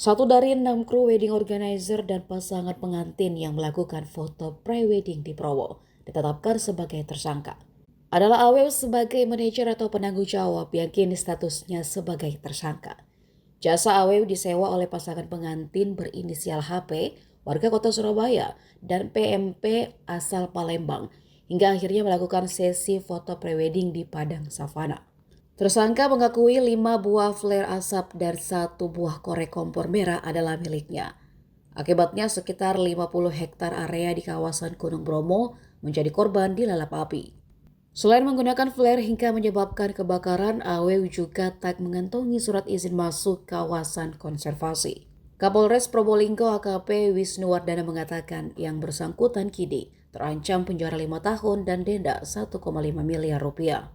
Satu dari 6 kru wedding organizer dan pasangan pengantin yang melakukan foto pre-wedding di Prowo ditetapkan sebagai tersangka. Adalah AW sebagai manajer atau penanggung jawab yang kini statusnya sebagai tersangka. Jasa AW disewa oleh pasangan pengantin berinisial HP, warga kota Surabaya, dan PMP asal Palembang, hingga akhirnya melakukan sesi foto pre-wedding di Padang Savana. Tersangka mengakui 5 buah flare asap dan 1 buah korek kompor merah adalah miliknya. Akibatnya sekitar 50 hektar area di kawasan Gunung Bromo menjadi korban dilalap api. Selain menggunakan flare hingga menyebabkan kebakaran, AW juga tak mengantongi surat izin masuk kawasan konservasi. Kapolres Probolinggo AKP Wisnuwardana mengatakan yang bersangkutan kini terancam penjara 5 tahun dan denda 1,5 miliar rupiah.